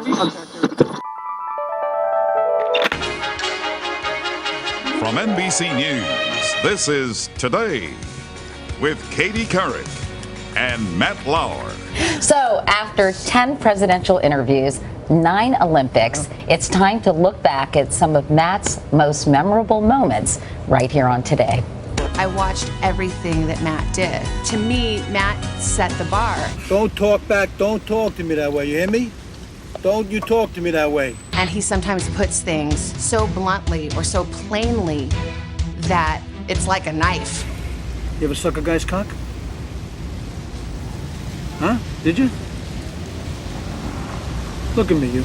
From NBC News, this is Today with Katie Couric and Matt Lauer. So after 10 presidential interviews, 9 Olympics, it's time to look back at some of Matt's most memorable moments right here on Today. I watched everything that Matt did. To me, Matt set the bar. Don't talk back. Don't talk to me that way. You hear me? Don't you talk to me that way. And he sometimes puts things so bluntly or so plainly that it's like a knife. You ever suck a guy's cock? Huh? Did you? Look at me, you.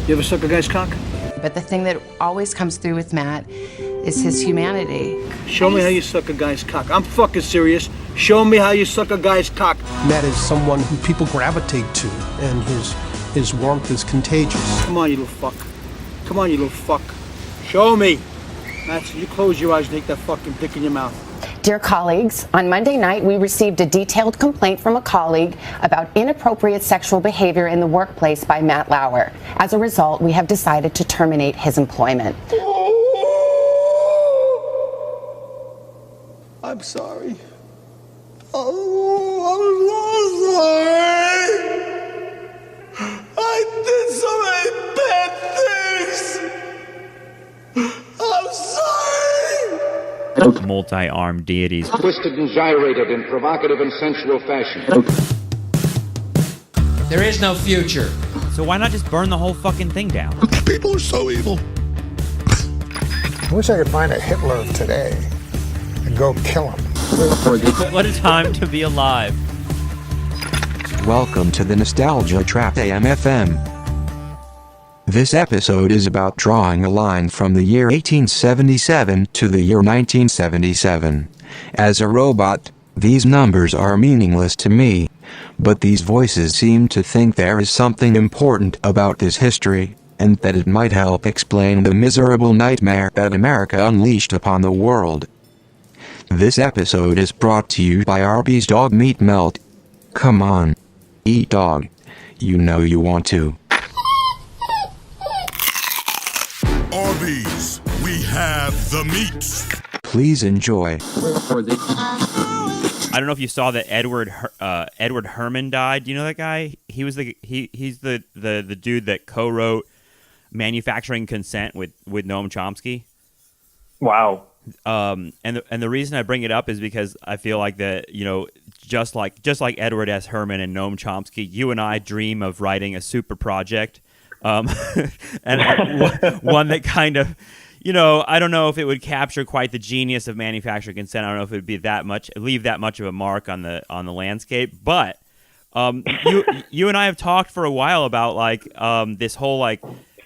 You ever suck a guy's cock? But the thing that always comes through with Matt is his humanity. Show me how you suck a guy's cock. I'm fucking serious. Show me how you suck a guy's cock. Matt is someone who people gravitate to, and his warmth is contagious. Come on, you little fuck. Come on, you little fuck. Show me. Matt, you close your eyes and take that fucking dick in your mouth. Dear colleagues, on Monday night, we received a detailed complaint from a colleague about inappropriate sexual behavior in the workplace by Matt Lauer. As a result, we have decided to terminate his employment. I'm sorry. Oh, I'm so sorry. I did so many bad things. I'm sorry. Multi-armed deities. Twisted and gyrated in provocative and sensual fashion. There is no future. So why not just burn the whole fucking thing down? People are so evil. I wish I could find a Hitler of today and go kill him. What a time to be alive. Welcome to the Nostalgia Trap AM/FM. This episode is about drawing a line from the year 1877 to the year 1977. As a robot, these numbers are meaningless to me, but these voices seem to think there is something important about this history, and that it might help explain the miserable nightmare that America unleashed upon the world. This episode is brought to you by Arby's Dog Meat Melt. Come on. Eat dog. You know you want to. Arby's, we have the meats. Please enjoy. I don't know if you saw that Edward Herman died. Do you know that guy? He was he's the dude that co-wrote Manufacturing Consent with Noam Chomsky. Wow. And the reason I bring it up is because I feel like that, you know, just like Edward S. Herman and Noam Chomsky, you and I dream of writing a super project, and one that kind of, you know, I don't know if it would capture quite the genius of Manufacturing Consent. I don't know if it would be leave that much of a mark on the landscape. But you and I have talked for a while about like this whole like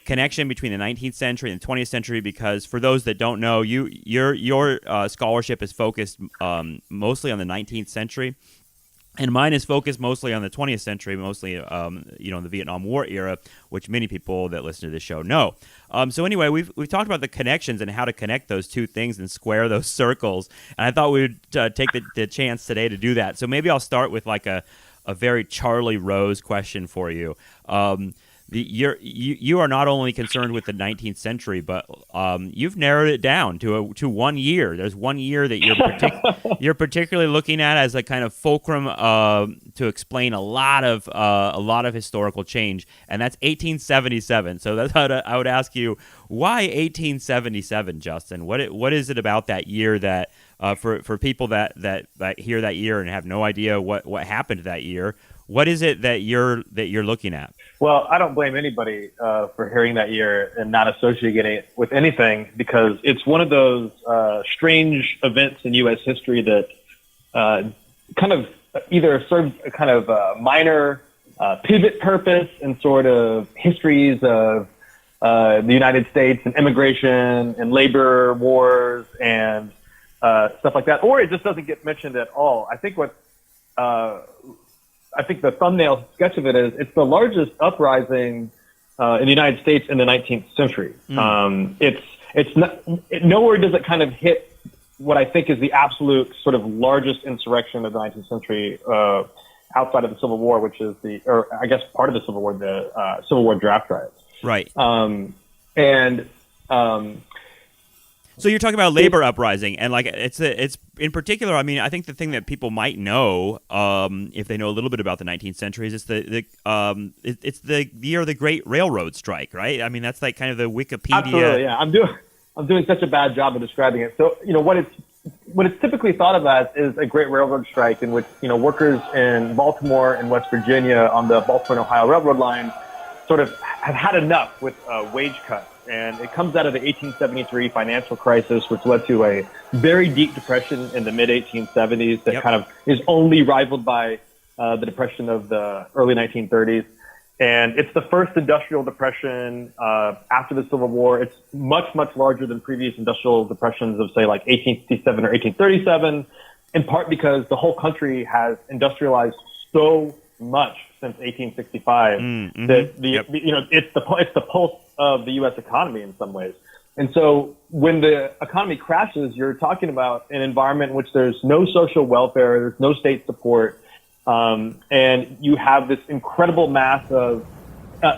connection between the 19th century and the 20th century, because for those that don't know, your scholarship is focused mostly on the 19th century, and mine is focused mostly on the 20th century, mostly the Vietnam War era, which many people that listen to this show know. So anyway, we've talked about the connections and how to connect those two things and square those circles, and I thought we would take the chance today to do that. So maybe I'll start with like a very Charlie Rose question for you. You are not only concerned with the 19th century, but you've narrowed it down to 1 year. There's 1 year that you're particularly looking at as a kind of fulcrum to explain a lot of historical change, and that's 1877. So that's how I would ask you, why 1877, Justin? What is it about that year that for people that hear that year and have no idea what happened that year? What is it that you're looking at? Well, I don't blame anybody for hearing that year and not associating it with anything, because it's one of those strange events in U.S. history that kind of either serves a kind of minor pivot purpose in sort of histories of the United States and immigration and labor wars and stuff like that, or it just doesn't get mentioned at all. I think the thumbnail sketch of it is it's the largest uprising in the United States in the 19th century. It's not, nowhere does it kind of hit what I think is the absolute sort of largest insurrection of the 19th century outside of the Civil War, which is or I guess part of the Civil War, the Civil War draft riots. Right. So you're talking about labor uprising, and like it's in particular. I mean, I think the thing that people might know, if they know a little bit about the 19th century, is it's the year of the Great Railroad Strike, right? I mean, that's like kind of the Wikipedia. Absolutely, yeah. I'm doing such a bad job of describing it. So what it's typically thought of as is a Great Railroad Strike, in which workers in Baltimore and West Virginia on the Baltimore and Ohio Railroad line sort of have had enough with wage cuts. And it comes out of the 1873 financial crisis, which led to a very deep depression in the mid-1870s that kind of is only rivaled by the depression of the early 1930s. And it's the first industrial depression after the Civil War. It's much, much larger than previous industrial depressions of, say, like 1857 or 1837, in part because the whole country has industrialized so much since 1865 that it's the pulse of the U.S. economy in some ways. And so when the economy crashes, you're talking about an environment in which there's no social welfare, there's no state support, and you have this incredible mass of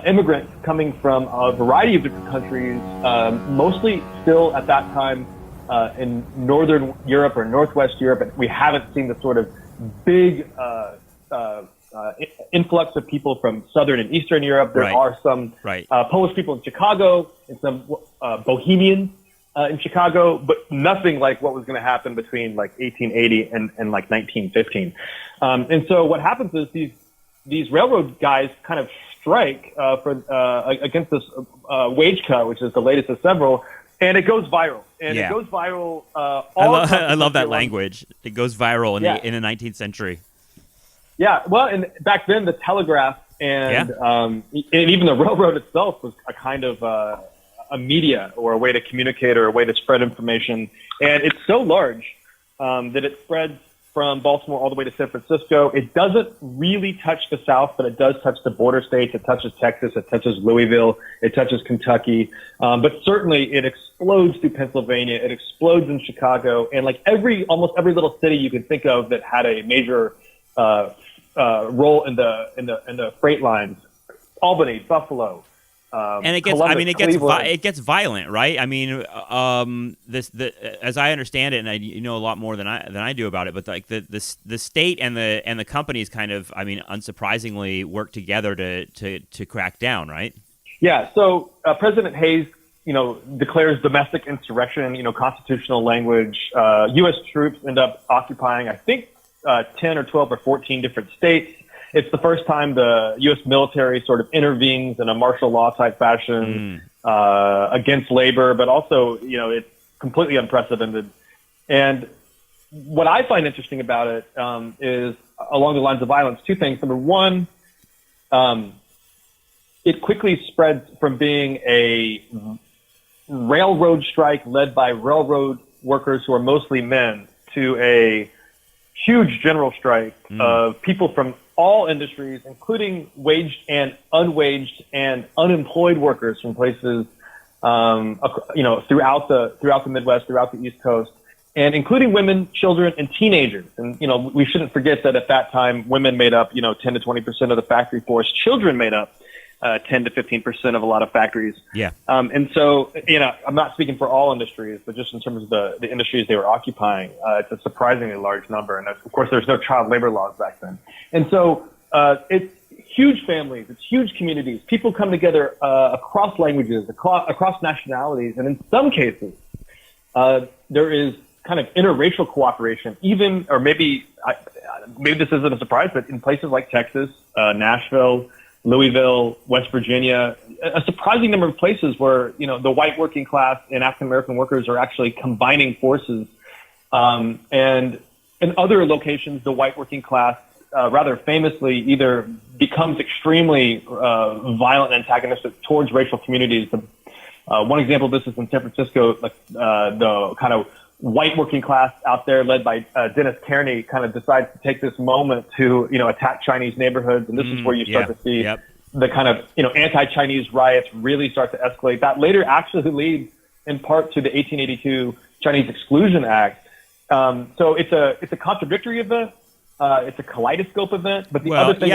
immigrants coming from a variety of different countries, mostly still at that time in Northern Europe or Northwest Europe. And we haven't seen the sort of big influx of people from Southern and Eastern Europe. There are some Polish people in Chicago and some Bohemians in Chicago, but nothing like what was going to happen between like 1880 and like 1915. And so what happens is these railroad guys kind of strike against this wage cut, which is the latest of several, and it goes viral. And it goes viral. I love that language. It goes viral in the 19th century. Yeah, well, and back then the telegraph and even the railroad itself was a kind of a media or a way to communicate or a way to spread information. And it's so large that it spreads from Baltimore all the way to San Francisco. It doesn't really touch the South, but it does touch the border states. It touches Texas. It touches Louisville. It touches Kentucky. But certainly it explodes through Pennsylvania. It explodes in Chicago. And like almost every little city you can think of that had a major role in the freight lines, Albany, Buffalo, and it gets Columbus, it gets violent, right? I mean, as I understand it, and you know a lot more than I do about it, but like the state and the companies kind of, I mean, unsurprisingly work together to crack down, right? Yeah. So President Hayes, declares domestic insurrection, constitutional language. U.S. troops end up occupying, I think, 10 or 12 or 14 different states. It's the first time the U.S. military sort of intervenes in a martial law type fashion against labor, but also, it's completely unprecedented. And what I find interesting about it is along the lines of violence, two things. Number one, it quickly spreads from being a railroad strike led by railroad workers who are mostly men to a huge general strike of people from all industries, including waged and unwaged and unemployed workers from places, throughout the Midwest, throughout the East Coast, and including women, children, and teenagers. And we shouldn't forget that at that time, women made up 10 to 20% of the factory force. Children made up 10 to 15% of a lot of factories. Yeah. And so, I'm not speaking for all industries, but just in terms of the industries they were occupying, it's a surprisingly large number. And of course, there's no child labor laws back then. And so, it's huge families, it's huge communities. People come together across languages, across nationalities, and in some cases, there is kind of interracial cooperation. Even, or maybe this isn't a surprise, but in places like Texas, Nashville, Louisville, West Virginia, a surprising number of places where, the white working class and African-American workers are actually combining forces. And in other locations, the white working class, rather famously, either becomes extremely violent and antagonistic towards racial communities. One example of this is in San Francisco, the kind of white working class out there led by Dennis Kearney kind of decides to take this moment to, attack Chinese neighborhoods. And this is where you start to see the kind of, anti-Chinese riots really start to escalate. That later actually leads in part to the 1882 Chinese Exclusion Act. So it's a contradictory event, it's a kaleidoscope event. But the other thing,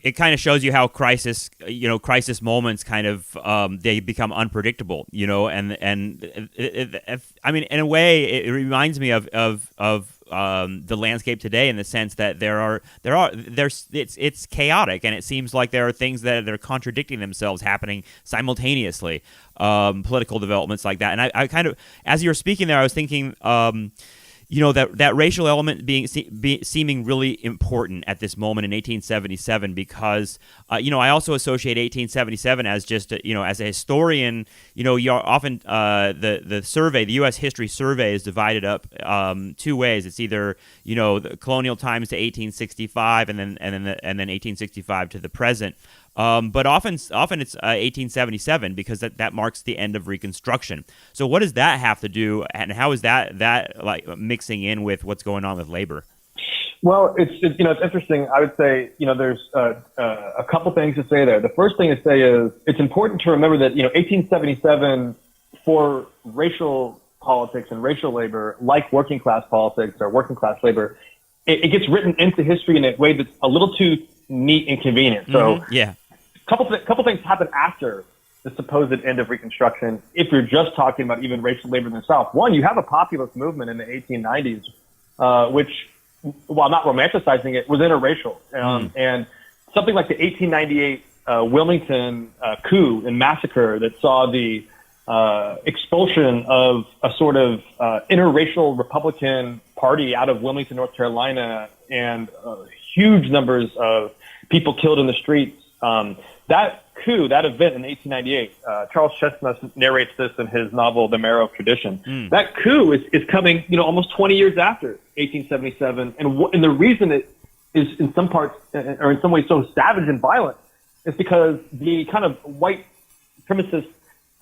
it kind of shows you how crisis moments kind of they become unpredictable, and I mean, in a way, it reminds me of the landscape today in the sense that it's chaotic, and it seems like there are things that are contradicting themselves happening simultaneously, political developments like that. And I kind of, as you were speaking there, I was thinking, that racial element seeming really important at this moment in 1877 because, I also associate 1877 as just, as a historian, you're often the survey, the U.S. History Survey is divided up two ways. It's either, the colonial times to 1865 and then 1865 to the present. But often it's 1877 because that marks the end of Reconstruction. So what does that have to do, and how is that like mixing in with what's going on with labor? Well, it's interesting. I would say there's a couple things to say there. The first thing to say is it's important to remember that 1877 for racial politics and racial labor, like working class politics or working class labor, it gets written into history in a way that's a little too neat and convenient. So yeah. Couple things happen after the supposed end of Reconstruction. If you're just talking about even racial labor in the South, one, you have a populist movement in the 1890s, which, while not romanticizing it, was interracial. And something like the 1898 Wilmington coup and massacre that saw the expulsion of a sort of interracial Republican party out of Wilmington, North Carolina, and huge numbers of people killed in the streets. That coup, that event in 1898, Charles Chestnut narrates this in his novel, The Marrow of Tradition. That coup is coming, almost 20 years after 1877. And the reason it is in some parts, or in some ways so savage and violent, is because the kind of white supremacist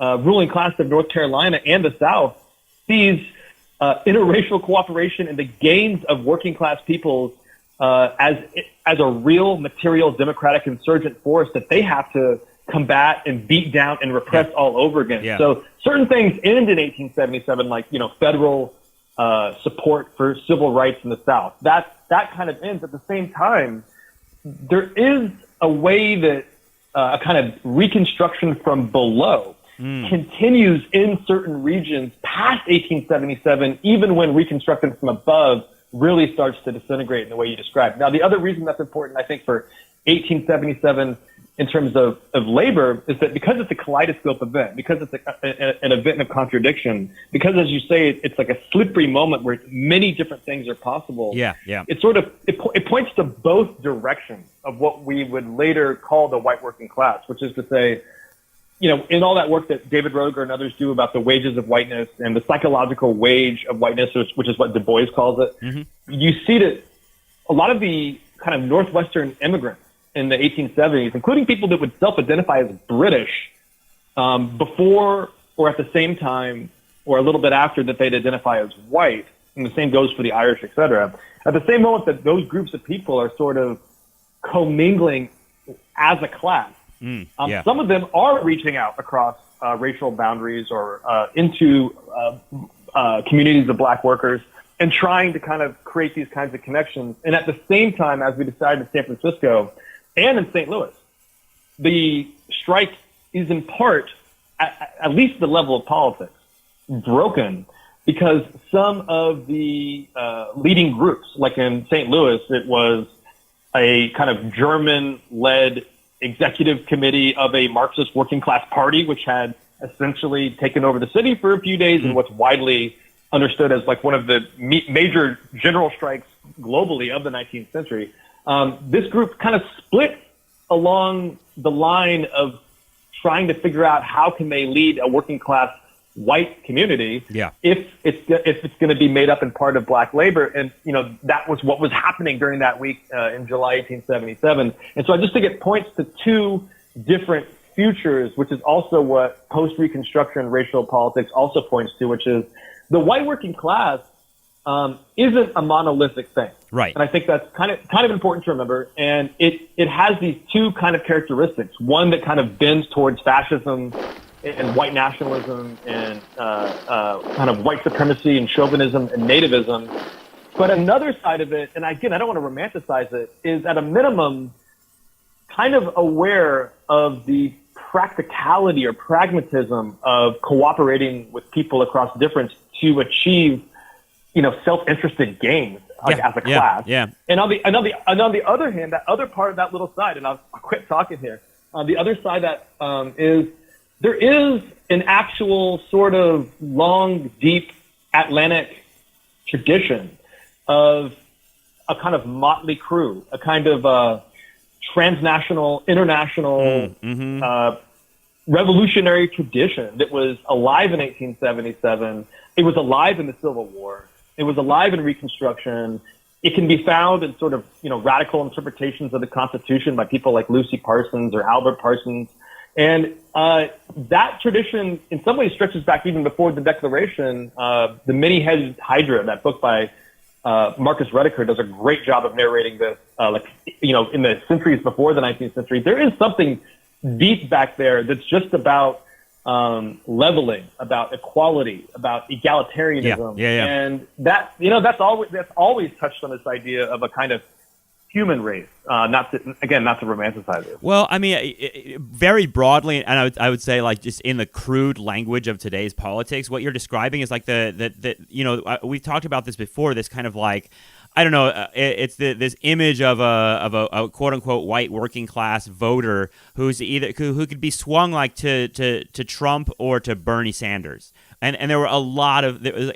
ruling class of North Carolina and the South sees interracial cooperation and the gains of working class peoples as a real material democratic insurgent force that they have to combat and beat down and repress all over again. Yeah. So certain things end in 1877, like federal support for civil rights in the South. That kind of ends. At the same time, there is a way that a kind of reconstruction from below continues in certain regions past 1877, even when reconstruction from above really starts to disintegrate in the way you described. Now, the other reason that's important, I think, for 1877 in terms of labor is that because it's a kaleidoscope event, because it's an event of contradiction, because, as you say, it's like a slippery moment where many different things are possible. Yeah. It sort of it points to both directions of what we would later call the white working class, which is to say, in all that work that David Roger and others do about the wages of whiteness and the psychological wage of whiteness, which is what Du Bois calls it, you see that a lot of the kind of Northwestern immigrants in the 1870s, including people that would self-identify as British before or at the same time or a little bit after that they'd identify as white, and the same goes for the Irish, etc. At the same moment that those groups of people are sort of commingling as a class, some of them are reaching out across racial boundaries or into communities of black workers and trying to kind of create these kinds of connections. And at the same time, as we decided in San Francisco and in St. Louis, the strike is in part, at least the level of politics, broken because some of the leading groups, like in St. Louis, it was a kind of German-led executive committee of a Marxist working class party, which had essentially taken over the city for a few days in what's widely understood as like one of the major general strikes globally of the 19th century. This group kind of split along the line of trying to figure out how can they lead a working class white community if it's going to be made up in part of black labor. And, that was what was happening during that week in July 1877. And so I just think it points to two different futures, which is also what post-Reconstruction racial politics also points to, which is the white working class isn't a monolithic thing. Right. And I think that's kind of important to remember. And it has these two kind of characteristics, one that kind of bends towards fascism and white nationalism and kind of white supremacy and chauvinism and nativism, But another side of it, and again, I don't want to romanticize it, is at a minimum kind of aware of the practicality or pragmatism of cooperating with people across difference to achieve, self-interested gains as a class. Yeah. And on the other hand, that other part of that little side, and I'll quit talking here. On the other side, that is there is an actual sort of long, deep Atlantic tradition of a kind of motley crew, a kind of transnational, international, revolutionary tradition that was alive in 1877. It was alive in the Civil War. It was alive in Reconstruction. It can be found in sort of, radical interpretations of the Constitution by people like Lucy Parsons or Albert Parsons. And that tradition in some ways stretches back even before the Declaration. The Many-Headed Hydra, that book by Marcus Rediker, does a great job of narrating this, in the centuries before the 19th century. There is something deep back there that's just about leveling, about equality, about egalitarianism. And that, that's always touched on this idea of a kind of human race, not to romanticize it. Well, I mean, very broadly, and I would say, like, just in the crude language of today's politics, what you're describing is like we've talked about this before, this kind of like, I don't know, it's this image of a quote unquote white working class voter who could be swung like to Trump or to Bernie Sanders. And there were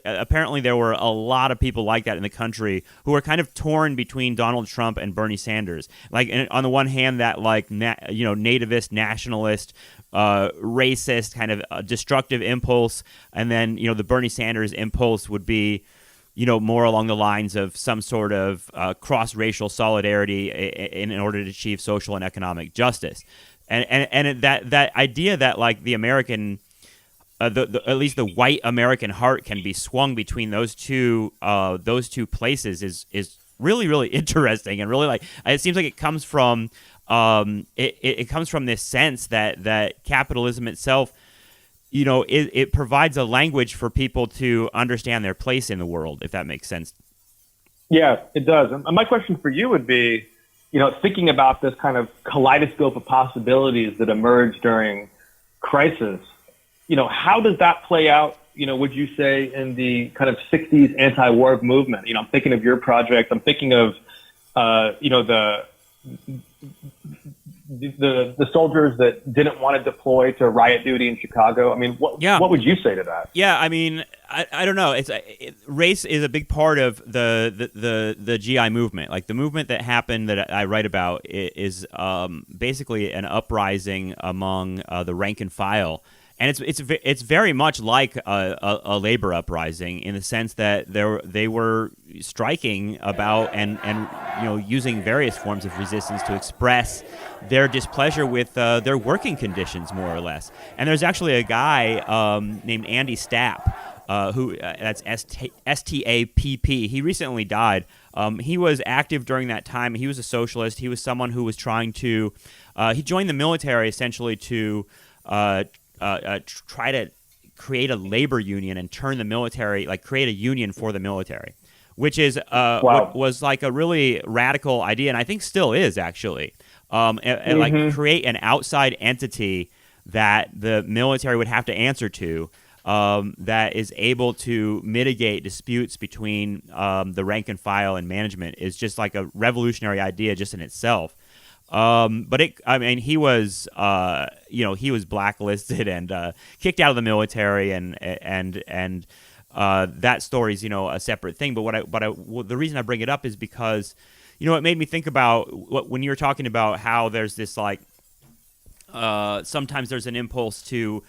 apparently there were a lot of people like that in the country who were kind of torn between Donald Trump and Bernie Sanders. Like, on the one hand, that like nativist, nationalist, racist kind of destructive impulse, and then the Bernie Sanders impulse would be more along the lines of some sort of cross-racial solidarity in order to achieve social and economic justice, and that idea that like the American at least the white American heart can be swung between those two places is really, really interesting, and really, like, it seems like it comes from it comes from this sense that capitalism itself, it provides a language for people to understand their place in the world, if that makes sense. Yeah, it does. And my question for you would be, thinking about this kind of kaleidoscope of possibilities that emerge during crisis. How does that play out, would you say, in the kind of 60s anti-war movement? I'm thinking of your project. I'm thinking of, the soldiers that didn't want to deploy to riot duty in Chicago. I mean, what would you say to that? Yeah, I mean, I don't know. Race is a big part of the GI movement. Like, the movement that happened that I write about is basically an uprising among the rank and file. And it's very much like a labor uprising, in the sense that they were striking about and using various forms of resistance to express their displeasure with their working conditions, more or less. And there's actually a guy named Andy Stapp, who that's S-T-A-P-P. He recently died. He was active during that time. He was a socialist. He was someone who was trying to he joined the military essentially to try to create a labor union and turn the military, like, create a union for the military, which is was like a really radical idea, and I think still is, actually. And like, create an outside entity that the military would have to answer to, that is able to mitigate disputes between the rank and file and management, is just like a revolutionary idea just in itself. But he was, he was blacklisted and kicked out of the military, and that story's, a separate thing. But the reason I bring it up is because, it made me think about when you were talking about how there's this, like, sometimes there's an impulse to,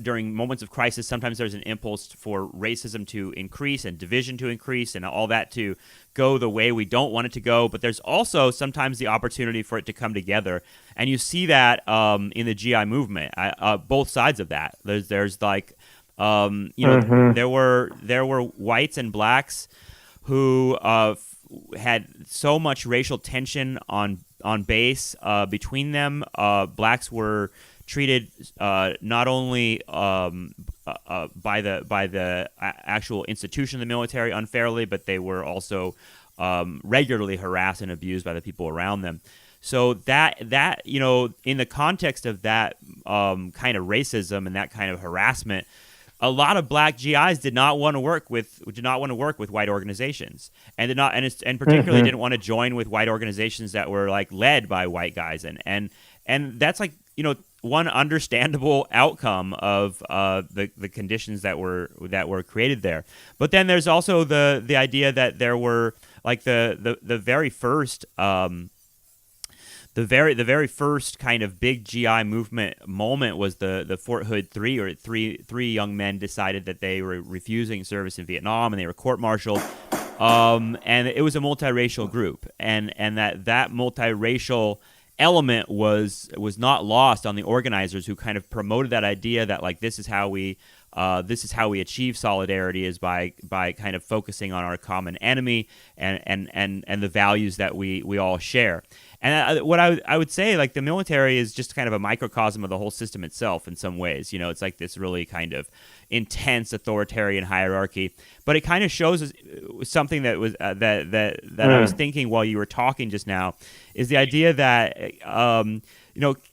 during moments of crisis, sometimes there's an impulse for racism to increase and division to increase and all that to go the way we don't want it to go. But there's also sometimes the opportunity for it to come together. And you see that in the GI movement, both sides of that. There's like, there were whites and blacks who had so much racial tension on base between them. Blacks were treated not only by the actual institution of the military unfairly, but they were also regularly harassed and abused by the people around them. So that in the context of that kind of racism and that kind of harassment, a lot of black GIs did not want to work with white organizations, and particularly didn't want to join with white organizations that were like led by white guys, and that's like one understandable outcome of the conditions that were created there. But then there's also the idea that there were like the very first the very first kind of big GI movement moment was the Fort Hood three young men decided that they were refusing service in Vietnam, and they were court-martialed. And it was a multiracial group, and that multiracial element was not lost on the organizers, who kind of promoted that idea that like this is how we achieve solidarity, is by kind of focusing on our common enemy and the values that we all share. And what I would say, like, the military is just kind of a microcosm of the whole system itself in some ways. It's like this really kind of intense authoritarian hierarchy, but it kind of shows us something that was that I was thinking while you were talking just now, is the idea that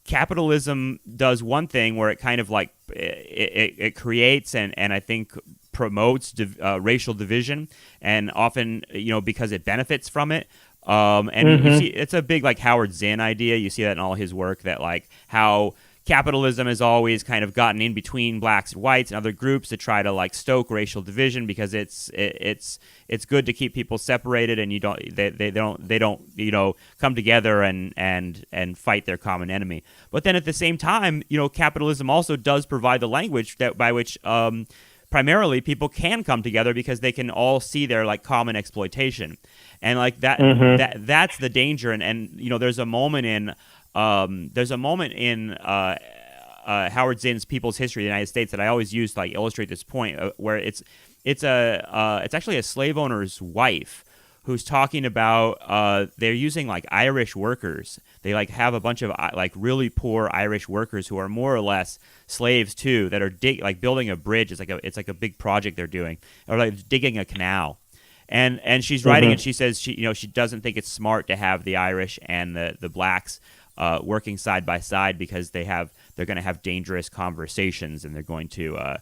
capitalism does one thing where it kind of like it creates and I think promotes racial division, and often because it benefits from it. You see, it's a big like Howard Zinn idea. You see that in all his work, that like how capitalism has always kind of gotten in between blacks and whites and other groups to try to like stoke racial division, because it's good to keep people separated, and they don't come together and fight their common enemy. But then at the same time, capitalism also does provide the language by which primarily people can come together, because they can all see their like common exploitation. And like that's the danger. And there's a moment in Howard Zinn's People's History of the United States that I always use to like illustrate this point, where it's actually a slave owner's wife who's talking about they're using like Irish workers. They like have a bunch of like really poor Irish workers who are more or less slaves too, that are building a bridge. It's like a big project they're doing, or like digging a canal. And she's writing, and she says she doesn't think it's smart to have the Irish and the blacks working side by side, because they're going to have dangerous conversations, and they're going to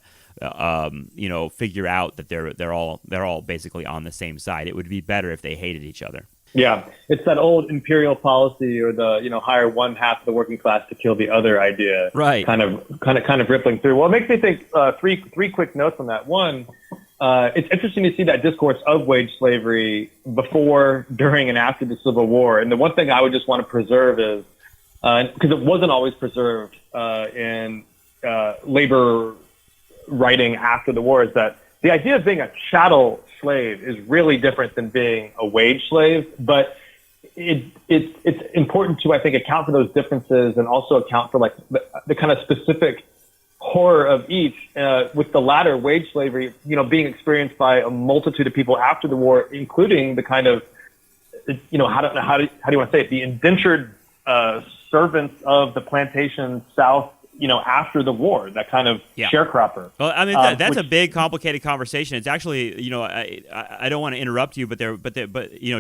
figure out that they're all basically on the same side. It would be better if they hated each other. Yeah, it's that old imperial policy, or the hire one half of the working class to kill the other idea. Right. Kind of rippling through. Well, it makes me think three quick notes on that. One. It's interesting to see that discourse of wage slavery before, during, and after the Civil War. And the one thing I would just want to preserve is, because it wasn't always preserved in labor writing after the war, is that the idea of being a chattel slave is really different than being a wage slave. But it's important to, I think, account for those differences, and also account for like the kind of specific horror of each, with the latter, wage slavery, being experienced by a multitude of people after the war, including the kind of, how do you want to say it, the indentured servants of the plantation South, after the war, that kind of sharecropper. Well, I mean, that's a big, complicated conversation. It's actually, I don't want to interrupt you, but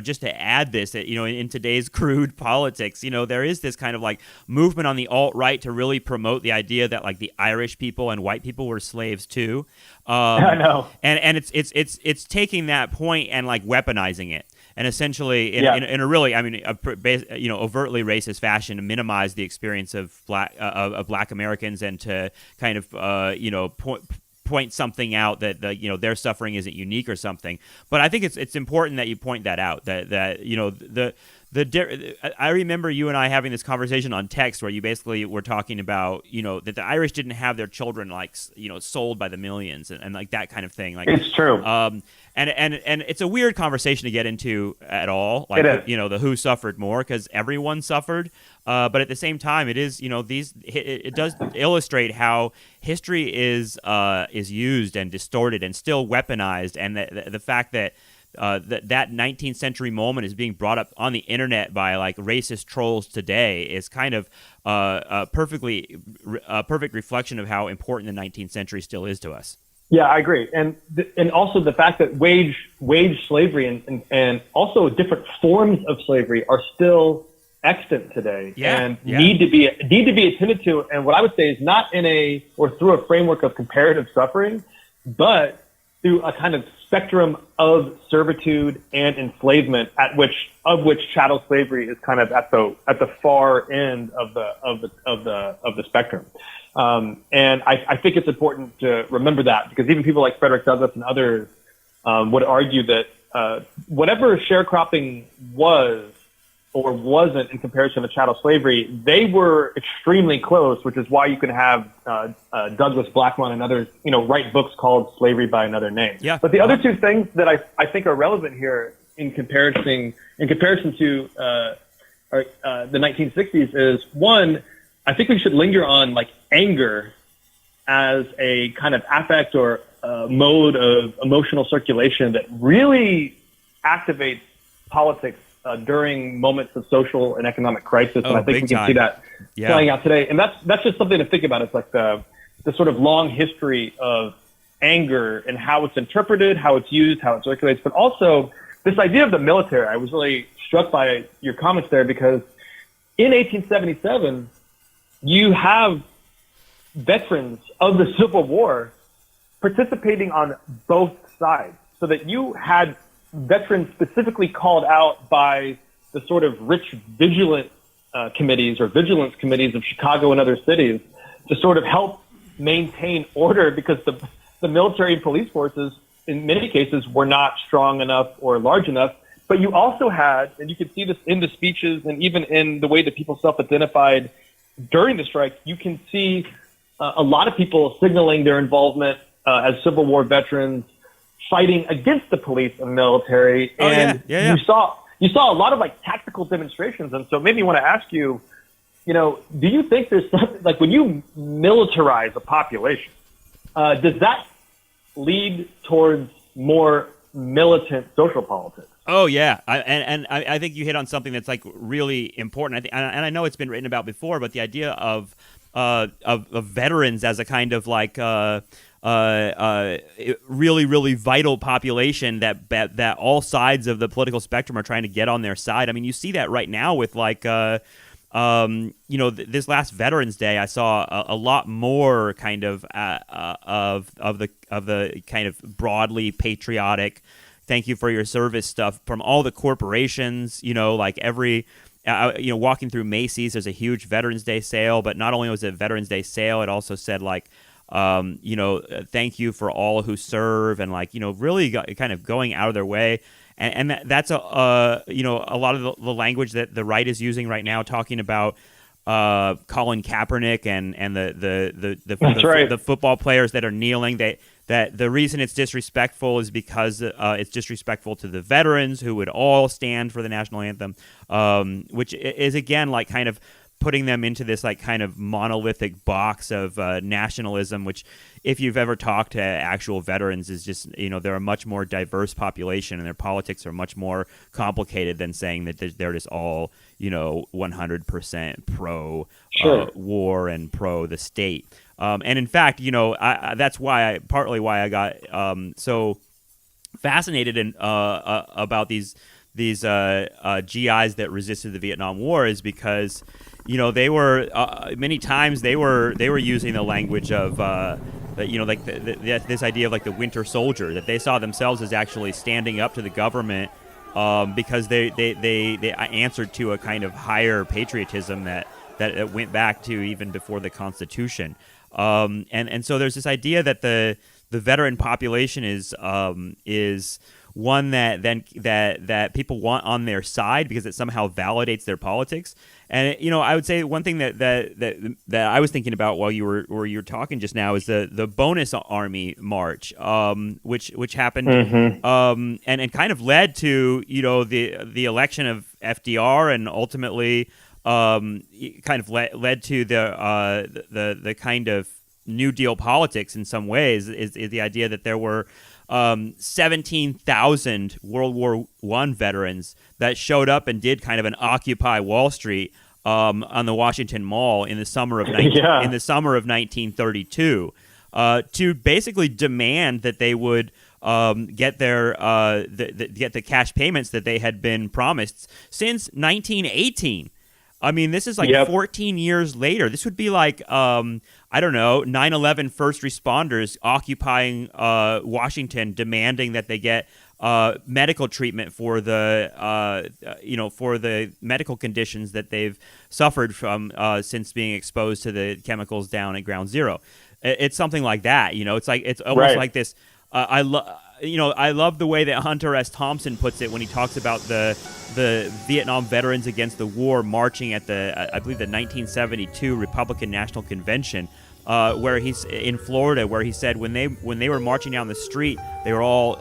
just to add this, that, in today's crude politics, there is this kind of like movement on the alt-right to really promote the idea that like the Irish people and white people were slaves too. I know. And it's taking that point and like weaponizing it. And essentially, in a really, overtly racist fashion, to minimize the experience of black Americans, and to kind of, point something out that their suffering isn't unique or something. But I think it's important that you point that out. I remember you and I having this conversation on text, where you basically were talking about, that the Irish didn't have their children like, sold by the millions and like that kind of thing. Like, it's true. And it's a weird conversation to get into at all. Like, the who suffered more, because everyone suffered. But at the same time, it is, it does illustrate how history is used and distorted and still weaponized, and the fact that that 19th century moment is being brought up on the internet by like racist trolls today is kind of a perfect reflection of how important the 19th century still is to us. Yeah, I agree, and also the fact that wage slavery and also different forms of slavery are still extant today need to be attended to. And what I would say is not through a framework of comparative suffering, but through a kind of spectrum of servitude and enslavement, of which chattel slavery is kind of at the far end of the spectrum. And I think it's important to remember that, because even people like Frederick Douglass and others would argue that whatever sharecropping was or wasn't in comparison to chattel slavery, they were extremely close, which is why you can have Douglas Blackmun and others, write books called Slavery by Another Name. Yeah. But the other two things that I think are relevant here in comparison to the 1960s is, one, I think we should linger on like anger as a kind of affect or mode of emotional circulation that really activates politics during moments of social and economic crisis. And I think we can see that playing out today. And that's just something to think about. It's like the sort of long history of anger and how it's interpreted, how it's used, how it circulates, but also this idea of the military. I was really struck by your comments there, because in 1877, you have veterans of the Civil War participating on both sides, so that you had veterans specifically called out by the sort of rich vigilance committees of Chicago and other cities to sort of help maintain order, because the military and police forces in many cases were not strong enough or large enough. But you also had, and you can see this in the speeches and even in the way that people self-identified during the strike, you can see a lot of people signaling their involvement as Civil War veterans, fighting against the police and military. You saw a lot of like tactical demonstrations. And so it made me want to ask you, do you think there's something like, when you militarize a population, does that lead towards more militant social politics? Oh yeah, I think you hit on something that's like really important. And I know it's been written about before, but the idea of veterans as a kind of like really, really vital population that all sides of the political spectrum are trying to get on their side. I mean, you see that right now with like this last Veterans Day, I saw a lot more kind of the kind of broadly patriotic, thank you for your service stuff from all the corporations. Like every walking through Macy's, there's a huge Veterans Day sale, but not only was it a Veterans Day sale, it also said like, thank you for all who serve, and like, really kind of going out of their way. And that's a lot of the language that the right is using right now, talking about Colin Kaepernick and the football players that are kneeling. That the reason it's disrespectful is because it's disrespectful to the veterans who would all stand for the national anthem, which is again like kind of putting them into this like kind of monolithic box of nationalism, which if you've ever talked to actual veterans is just, they're a much more diverse population and their politics are much more complicated than saying that they're just all, 100% pro war and pro the state. And in fact, that's partly why I got so fascinated about these GIs that resisted the Vietnam War, is because they were many times they were using the language of this idea of like the winter soldier, that they saw themselves as actually standing up to the government because they answered to a kind of higher patriotism that went back to even before the Constitution. And so there's this idea that the veteran population is one that people want on their side because it somehow validates their politics. And I would say one thing that I was thinking about while you were talking just now is the bonus army march, which happened and kind of led to the election of FDR, and ultimately kind of led to the kind of New Deal politics in some ways, is the idea that there were 17,000 World War I veterans that showed up and did kind of an Occupy Wall Street on the Washington Mall in the summer of 1932 to basically demand that they would get their get the cash payments that they had been promised since 1918. I mean, this is like 14 years later. This would be like, I don't know, 9/11 first responders occupying Washington, demanding that they get medical treatment for the, for the medical conditions that they've suffered from since being exposed to the chemicals down at Ground Zero. It's something like that. It's like it's almost like this. I love the way that Hunter S. Thompson puts it when he talks about the Vietnam veterans against the war marching at I believe the 1972 Republican National Convention, where he's in Florida, where he said when they were marching down the street, they were all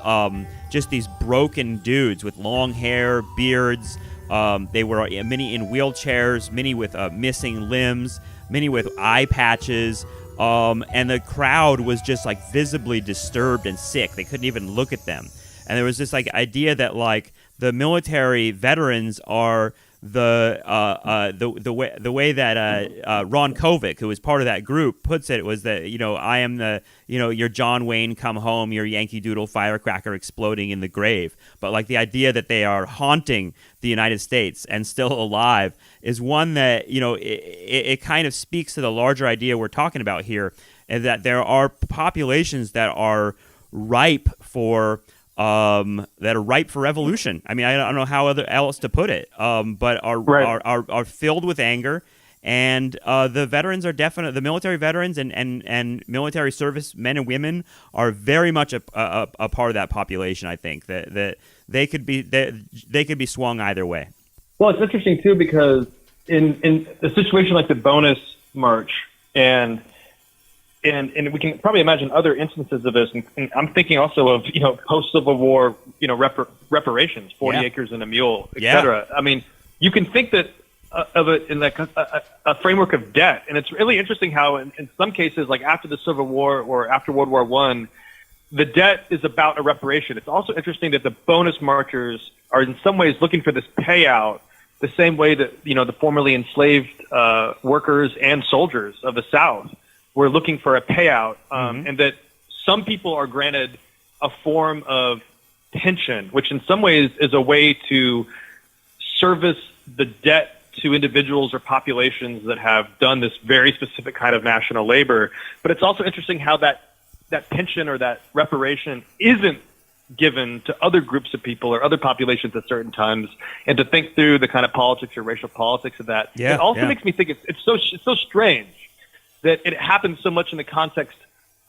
just these broken dudes with long hair, beards. They were many in wheelchairs, many with missing limbs, many with eye patches. And the crowd was just like visibly disturbed and sick. They couldn't even look at them. And there was this like idea that like the military veterans are the way that Ron Kovic, who was part of that group, puts it, was that I am the your John Wayne come home, your Yankee Doodle firecracker exploding in the grave. But like the idea that they are haunting the United States and still alive is one that it kind of speaks to the larger idea we're talking about here, and that there are populations that are ripe for revolution. I mean, I don't know how else to put it, but are filled with anger. And the veterans are definitely, the military veterans and military service men and women are very much a part of that population. I think that they could be swung either way. Well, it's interesting too, because in a situation like the bonus march, and we can probably imagine other instances of this. And I'm thinking also of post Civil War reparations, 40 acres and a mule, etc. I mean, you can think that of it in like a framework of debt, and it's really interesting how in some cases, like after the Civil War or after World War I, the debt is about a reparation. It's also interesting that the bonus marchers are in some ways looking for this payout, the same way that the formerly enslaved workers and soldiers of the South were looking for a payout, and that some people are granted a form of pension, which in some ways is a way to service the debt to individuals or populations that have done this very specific kind of national labor. But it's also interesting how that pension or that reparation isn't given to other groups of people or other populations at certain times, and to think through the kind of politics or racial politics of that. It also makes me think it's so strange that it happens so much in the context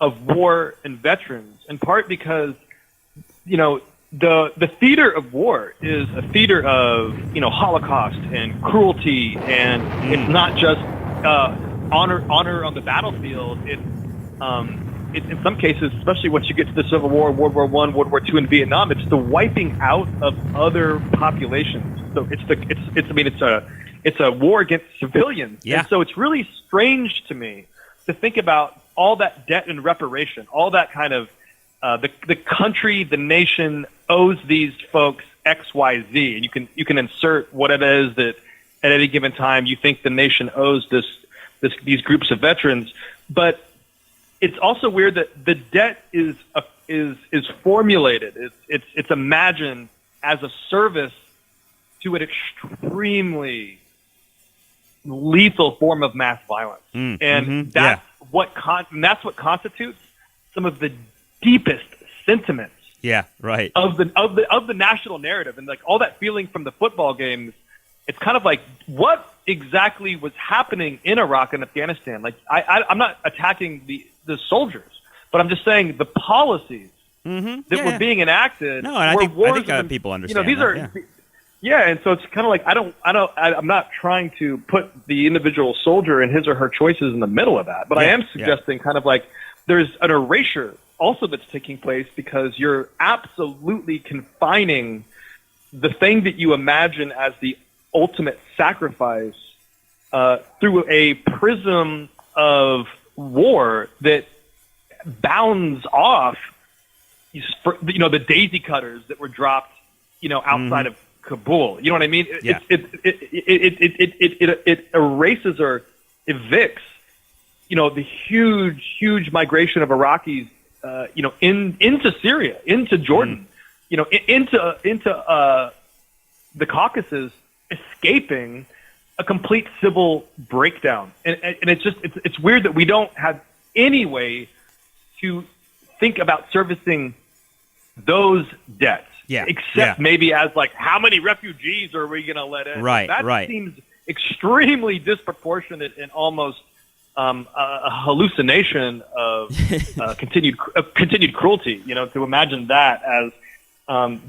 of war and veterans, in part because, the theater of war is a theater of, Holocaust and cruelty, and it's not just honor on the battlefield. It's in some cases, especially once you get to the Civil War, World War I, World War II, and Vietnam, it's the wiping out of other populations. So it's a war against civilians. Yeah. And so it's really strange to me to think about all that debt and reparation, all that kind of the country, the nation owes these folks X, Y, Z, and you can insert what it is that at any given time you think the nation owes these groups of veterans. But it's also weird that the debt is formulated. It's imagined as a service to an extremely lethal form of mass violence, and that's what constitutes some of the deepest sentiments. Yeah, right. Of the national narrative, and like all that feeling from the football games. It's kind of like, what exactly was happening in Iraq and Afghanistan? Like, I'm not attacking the soldiers, but I'm just saying the policies that were being enacted. No, and I think people understand. These are, and so it's kind of like I'm not trying to put the individual soldier and his or her choices in the middle of that, but I am suggesting kind of like there's an erasure also that's taking place, because you're absolutely confining the thing that you imagine as the ultimate sacrifice through a prism of war that bounds off the daisy cutters that were dropped, outside of Kabul. You know what I mean? Yeah. It erases or evicts, the huge migration of Iraqis, into Syria, into Jordan, into the Caucasus, escaping a complete civil breakdown. And it's weird that we don't have any way to think about servicing those debts. Yeah. Except maybe as like, how many refugees are we going to let in? Right. That seems extremely disproportionate and almost a hallucination of continued cruelty. To imagine that as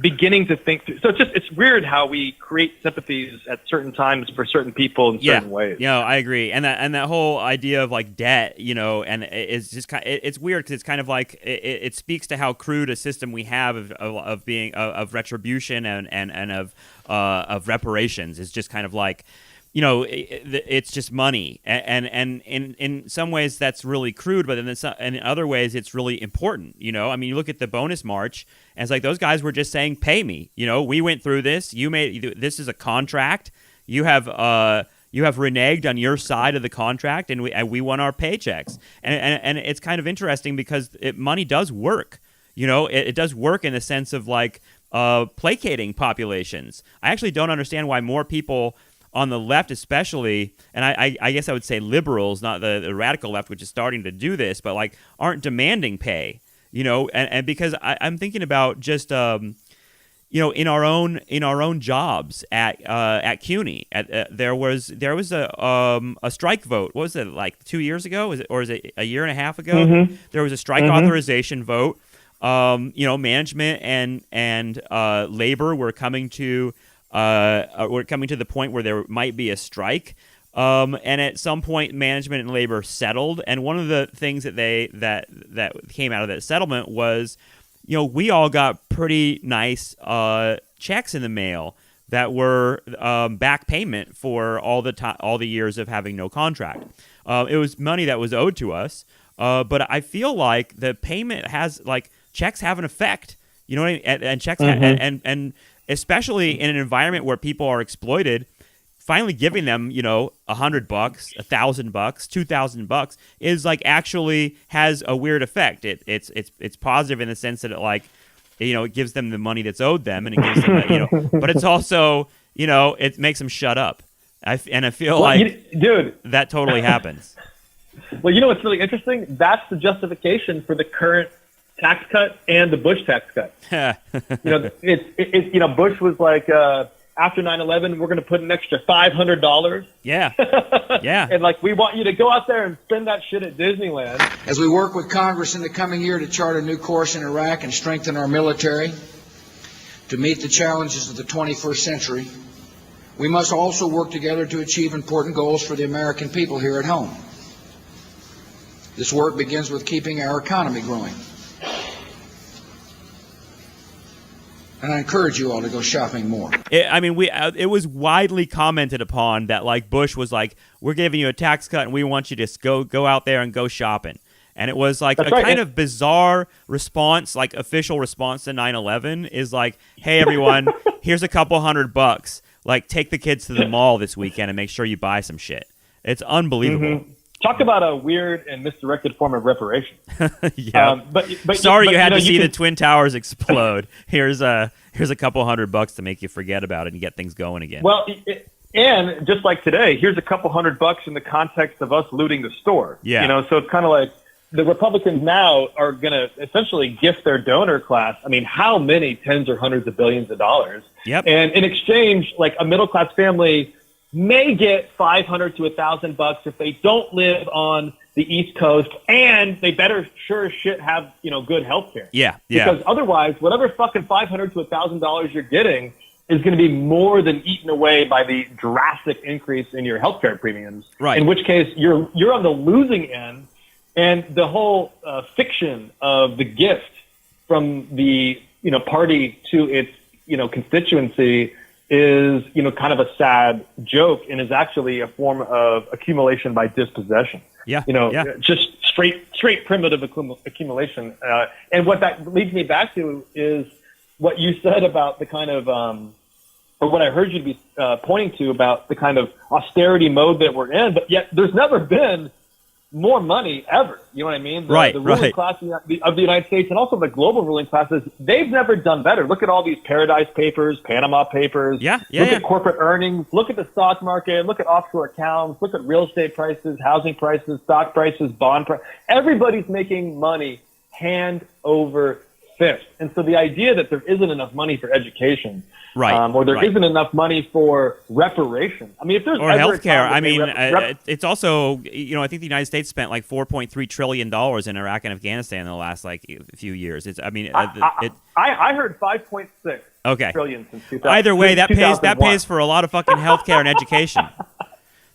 beginning to think through. So it's weird how we create sympathies at certain times for certain people in certain ways. I agree. And that whole idea of like debt, and it's just it's weird because it's kind of like it speaks to how crude a system we have of being of retribution and of reparations. Is just kind of like, it's just money, and in some ways that's really crude, but in other ways it's really important. I mean, you look at the bonus march, and it's like those guys were just saying, "Pay me." We went through this. This is a contract. You have reneged on your side of the contract, and we want our paychecks. And it's kind of interesting because money does work. It does work in the sense of like placating populations. I actually don't understand why more people on the left especially, and I guess I would say liberals, not the radical left, which is starting to do this, but like aren't demanding pay, and because I'm thinking about just in our own jobs at CUNY, there was a strike vote. What was it, like 2 years ago? Is it a year and a half ago? Mm-hmm. There was a strike authorization vote. Management and labor were coming to the point where there might be a strike, and at some point, management and labor settled. And one of the things that that came out of that settlement was, we all got pretty nice checks in the mail that were back payment for all the years of having no contract. It was money that was owed to us, but I feel like the payment has checks have an effect. You know what I mean? And checks and especially in an environment where people are exploited, finally giving them, $100, $1,000, $2,000 is actually has a weird effect. It's positive in the sense that it gives them the money that's owed them, and it gives them but it's also, it makes them shut up. I feel dude, that totally happens. Well, what's really interesting? That's the for the current tax cut and the Bush tax cut. Bush was like, after 9/11, we're going to put an extra $500. Yeah. Yeah. And we want you to go out there and spend that shit at Disneyland. As we work with Congress in the coming year to chart a new course in Iraq and strengthen our military to meet the challenges of the 21st century, we must also work together to achieve important goals for the American people here at home. This work begins with keeping our economy growing. And I encourage you all to go shopping more. It was widely commented upon that Bush was we're giving you a tax cut and we want you to go out there and go shopping. And it was kind of bizarre response, official response to 9/11 is hey everyone, here's a couple $100. Take the kids to the mall this weekend and make sure you buy some shit. It's unbelievable. Mm-hmm. Talk about a weird and misdirected form of reparation. Yeah. But sorry you had to see the Twin Towers explode. Here's a couple $100 to make you forget about it and get things going again. Well, and just like today, here's a couple $100 in the context of us looting the store. Yeah. So it's kind of the Republicans now are going to essentially gift their donor class. I mean, how many tens or hundreds of billions of dollars? Yep. And in exchange, a middle class family may get $500 to $1,000 if they don't live on the East Coast, and they better sure as shit have good health care. Yeah. Because otherwise, whatever fucking $500 to $1,000 you're getting is going to be more than eaten away by the drastic increase in your healthcare premiums. Right. In which case, you're on the losing end, and the whole fiction of the gift from the party to its constituency is, kind of a sad joke and is actually a form of accumulation by dispossession. Yeah. Just straight primitive accumulation. And what that leads me back to is what you said about the kind of, or what I heard you be pointing to about the kind of austerity mode that we're in, but yet there's never been more money ever. You know what I mean? The ruling class of the United States and also the global ruling classes, they've never done better. Look at all these Paradise Papers, Panama Papers. Look at corporate earnings. Look at the stock market. Look at offshore accounts. Look at real estate prices, housing prices, stock prices, bond prices. Everybody's making money hand over fist. And so the idea that there isn't enough money for education, or there isn't enough money for reparations. I mean, if there's healthcare, I mean, it's also, I think the United States spent like $4.3 trillion in Iraq and Afghanistan in the last few years. I heard 5.6 trillion since 2000. Either way, that pays for a lot of fucking healthcare and education.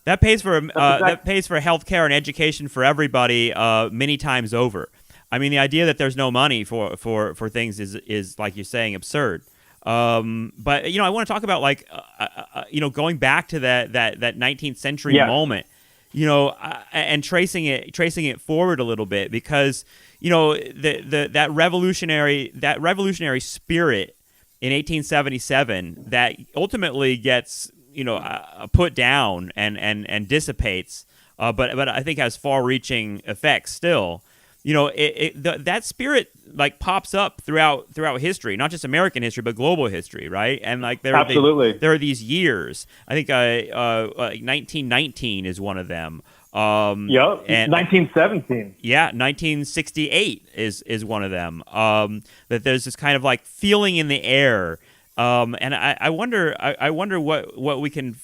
That pays for healthcare and education for everybody many times over. I mean, the idea that there's no money for things is like you're saying, absurd. But I want to talk about going back to that 19th century moment, and tracing it forward a little bit, because that revolutionary spirit in 1877 that ultimately gets put down and dissipates, but I think has far-reaching effects still. That spirit pops up throughout history, not just American history, but global history, right? And there are these years. I think 1919 is one of them. And 1917. Yeah, 1968 is one of them. That there's this kind of feeling in the air, and I wonder what we can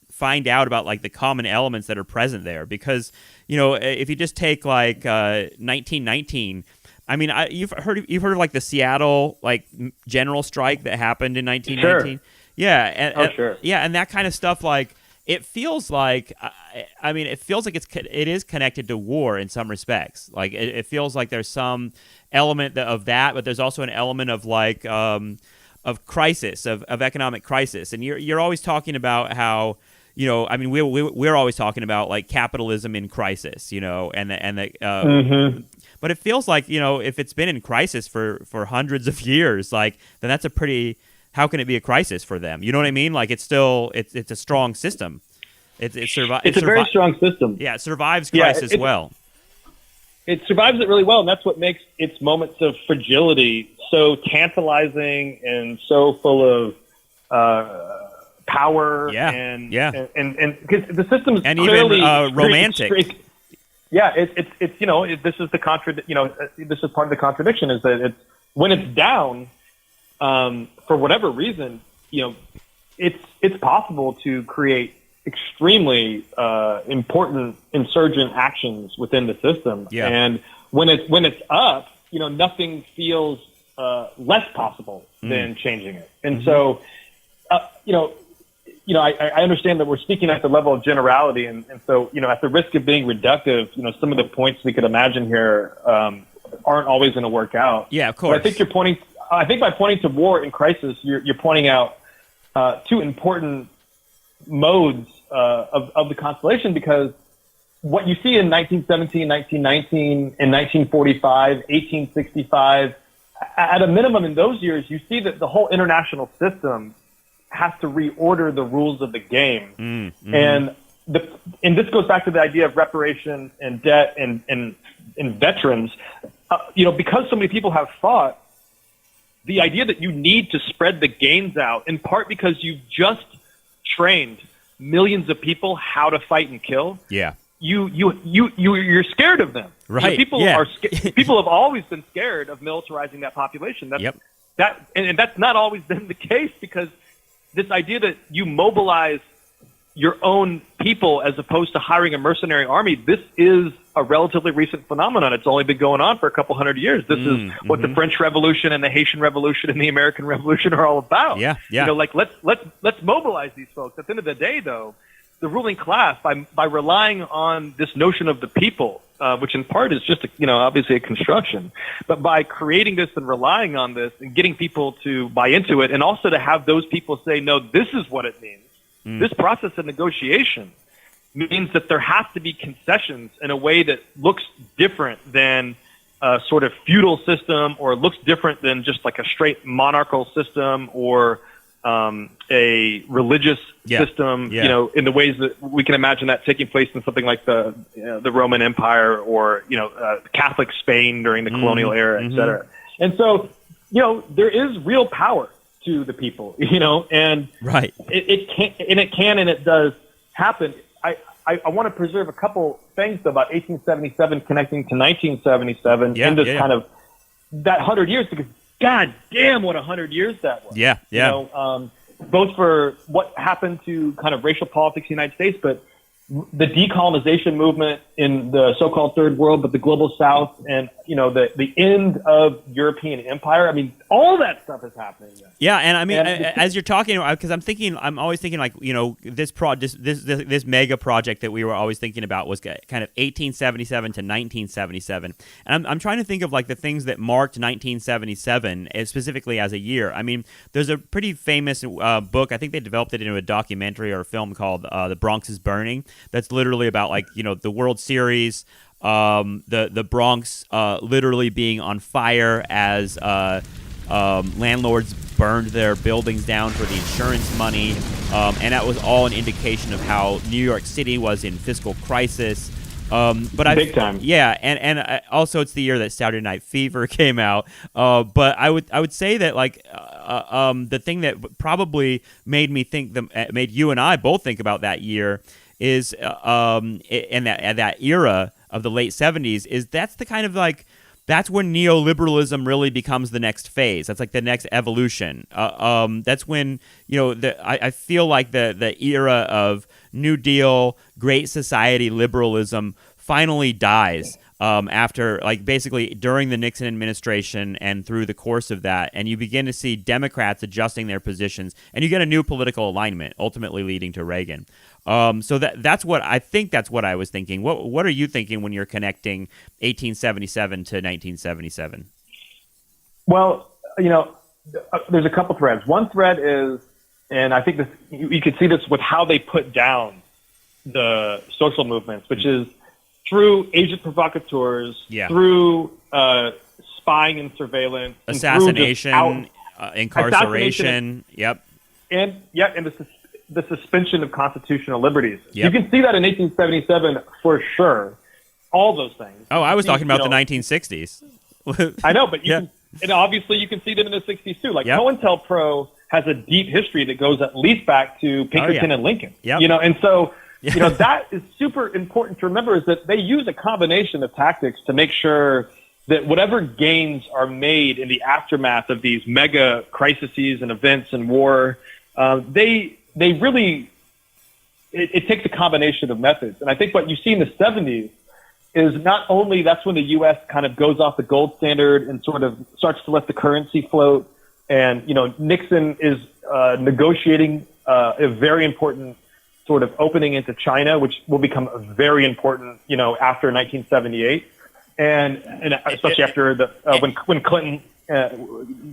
find out about the common elements that are present there, because if you just take 1919, I mean, you've heard of the Seattle general strike that happened in 1919. Sure. Yeah, sure. Yeah, and that kind of stuff. It feels like it is connected to war in some respects. It feels like there's some element of that, but there's also an element of crisis, of economic crisis. And you're always talking about how, we're always talking about capitalism in crisis, but it feels like, if it's been in crisis for hundreds of years, then that's how can it be a crisis for them? You know what I mean? It's a strong system. It's a very strong system. Yeah, it survives crisis well. It survives it really well, and that's what makes its moments of fragility so tantalizing and so full of power and because the system is and clearly even romantic. This is the this is part of the contradiction, is that when it's down, for whatever reason, it's possible to create extremely important insurgent actions within the system. Yeah. And when it's up, nothing feels less possible than changing it. And so, I understand that we're speaking at the level of generality, and so, at the risk of being reductive, some of the points we could imagine here aren't always going to work out. Yeah, of course. But I think by pointing to war and crisis, you're pointing out two important modes of the constellation, because what you see in 1917, 1919, and 1945, 1865, at a minimum in those years, you see that the whole international system has to reorder the rules of the game. And this goes back to the idea of reparation and debt and veterans. Because so many people have fought, the idea that you need to spread the gains out, in part because you've just trained millions of people how to fight and kill. Yeah. You're scared of them. Right. People have always been scared of militarizing that population. And that's not always been the case, because this idea that you mobilize your own people as opposed to hiring a mercenary army, this is a relatively recent phenomenon. It's only been going on for a couple hundred years. This is what the French Revolution and the Haitian Revolution and the American Revolution are all about. Yeah. Let's mobilize these folks. At the end of the day, though, the ruling class, by relying on this notion of the people, which in part is just obviously a construction, but by creating this and relying on this and getting people to buy into it, and also to have those people say, no, this is what it means. This process of negotiation means that there has to be concessions in a way that looks different than a sort of feudal system, or looks different than just like a straight monarchical system, or a religious system, in the ways that we can imagine that taking place in something like the Roman Empire, or Catholic Spain during the colonial era, et cetera. And so, there is real power to the people, and right. It can and it does happen. I want to preserve a couple things about 1877 connecting to 1977 in this kind of that 100 years, because God damn, what 100 years that was. Yeah. Both for what happened to kind of racial politics in the United States, but the decolonization movement in the so-called third world, but the global south, and the end of European empire. I mean, all that stuff is happening there. Yeah, and I mean, as you're talking, because I'm always thinking like, this mega project that we were always thinking about was kind of 1877 to 1977, and I'm trying to think of like the things that marked 1977 specifically as a year. I mean, there's a pretty famous book. I think they developed it into a documentary or a film called "The Bronx is Burning." That's literally about like the World Series, the Bronx literally being on fire as landlords burned their buildings down for the insurance money, and that was all an indication of how New York City was in fiscal crisis. But big time. Yeah, and also it's the year that Saturday Night Fever came out. But I would say that like the thing that probably made you and I both think about that year is in that era of the late 70s is that's the kind of like that's when neoliberalism really becomes the next phase. That's like the next evolution. That's when I feel like the era of New Deal, Great Society liberalism finally dies after like basically during the Nixon administration and through the course of that, and you begin to see Democrats adjusting their positions, and you get a new political alignment, ultimately leading to Reagan. So that's what I think. That's what I was thinking. What are you thinking when you're connecting 1877 to 1977? Well, there's a couple threads. One thread is, and I think this you can see this with how they put down the social movements, which is through agent provocateurs, through spying and surveillance, assassination, incarceration, and the suspension of constitutional liberties. You can see that in 1877 for sure. All those things. Oh, I was talking about the 1960s. I know, but and obviously you can see them in the 60s too. Like COINTELPRO has a deep history that goes at least back to Pinkerton and Lincoln. And so that is super important to remember, is that they use a combination of tactics to make sure that whatever gains are made in the aftermath of these mega crises and events and war, they really, it takes a combination of methods. And I think what you see in the 70s is not only that's when the U.S. kind of goes off the gold standard and sort of starts to let the currency float, and Nixon is negotiating a very important sort of opening into China, which will become very important, after 1978, and especially after when Clinton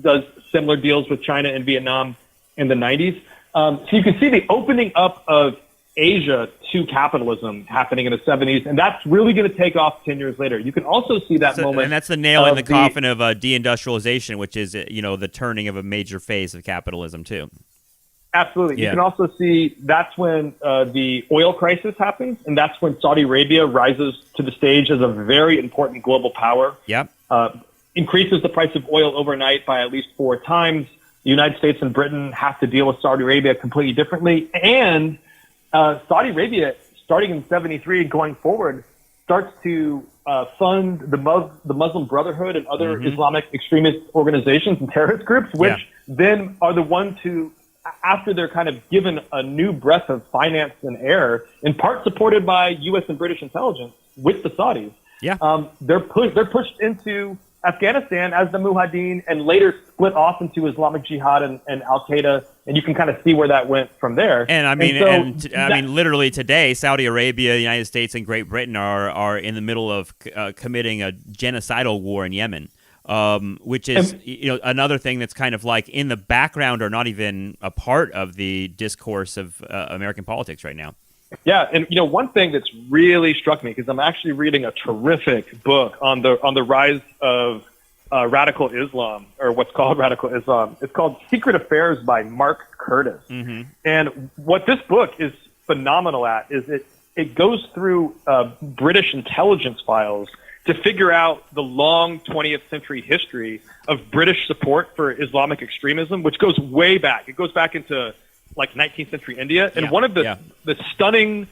does similar deals with China and Vietnam in the 90s. So you can see the opening up of Asia to capitalism happening in the 70s, and that's really going to take off 10 years later. You can also see that moment. And that's the nail in the coffin of deindustrialization, which is, the turning of a major phase of capitalism, too. Absolutely. Yeah. You can also see that's when the oil crisis happens, and that's when Saudi Arabia rises to the stage as a very important global power. Increases the price of oil overnight by at least 4 times. The United States and Britain have to deal with Saudi Arabia completely differently. And Saudi Arabia, starting in 73 and going forward, starts to fund the Muslim Brotherhood and other Islamic extremist organizations and terrorist groups, which then are the ones who, after they're kind of given a new breath of finance and air, in part supported by U.S. and British intelligence with the Saudis, they're pushed into Afghanistan as the Mujahideen, and later split off into Islamic Jihad and Al Qaeda, and you can kind of see where that went from there. And I mean, literally today, Saudi Arabia, the United States, and Great Britain are in the middle of committing a genocidal war in Yemen, which is another thing that's kind of like in the background or not even a part of the discourse of American politics right now. Yeah, and one thing that's really struck me, because I'm actually reading a terrific book on the rise of radical Islam, or what's called radical Islam. It's called Secret Affairs by Mark Curtis. Mm-hmm. And what this book is phenomenal at is it goes through British intelligence files to figure out the long 20th century history of British support for Islamic extremism, which goes way back. It goes back into like 19th century India. And one of the stunning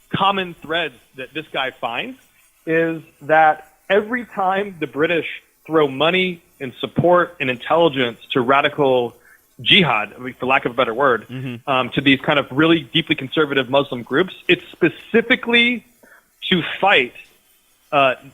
common threads that this guy finds is that every time the British throw money and support and intelligence to radical jihad, I mean, for lack of a better word, to these kind of really deeply conservative Muslim groups, it's specifically to fight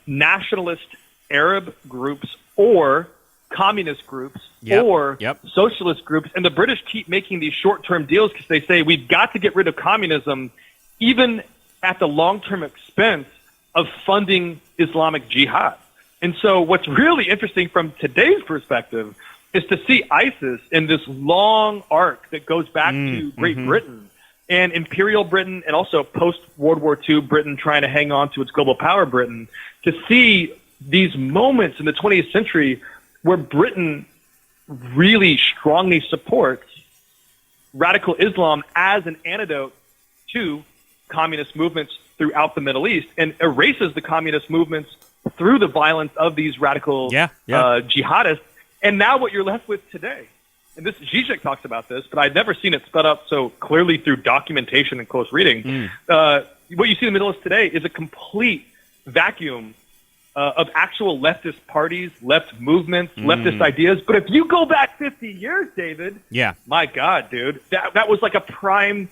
nationalist Arab groups or communist groups or socialist groups. And the British keep making these short-term deals because they say we've got to get rid of communism even at the long-term expense of funding Islamic jihad. And so what's really interesting from today's perspective is to see ISIS in this long arc that goes back to Great Britain and Imperial Britain, and also post-World War II Britain trying to hang on to its global power Britain, to see these moments in the 20th century where Britain really strongly supports radical Islam as an antidote to communist movements throughout the Middle East, and erases the communist movements through the violence of these radical jihadists. And now what you're left with today, and this Zizek talks about this, but I'd never seen it sped up so clearly through documentation and close reading. What you see in the Middle East today is a complete vacuum of actual leftist parties, left movements, leftist ideas. But if you go back 50 years, David, my God, dude, that was like a prime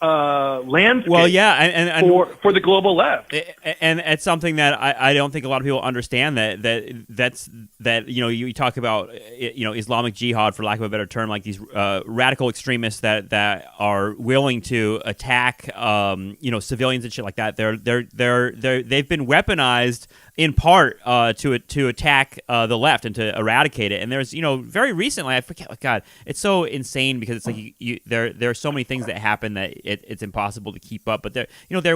landscape. Well, and for the global left, and it's something that I don't think a lot of people understand, that you talk about Islamic jihad, for lack of a better term, like these radical extremists that are willing to attack civilians and shit like that. They've been weaponized in part to attack the left and to eradicate it. And there's very recently, I forget, God, it's so insane because it's like there are so many things that happen that it's impossible to keep up. But there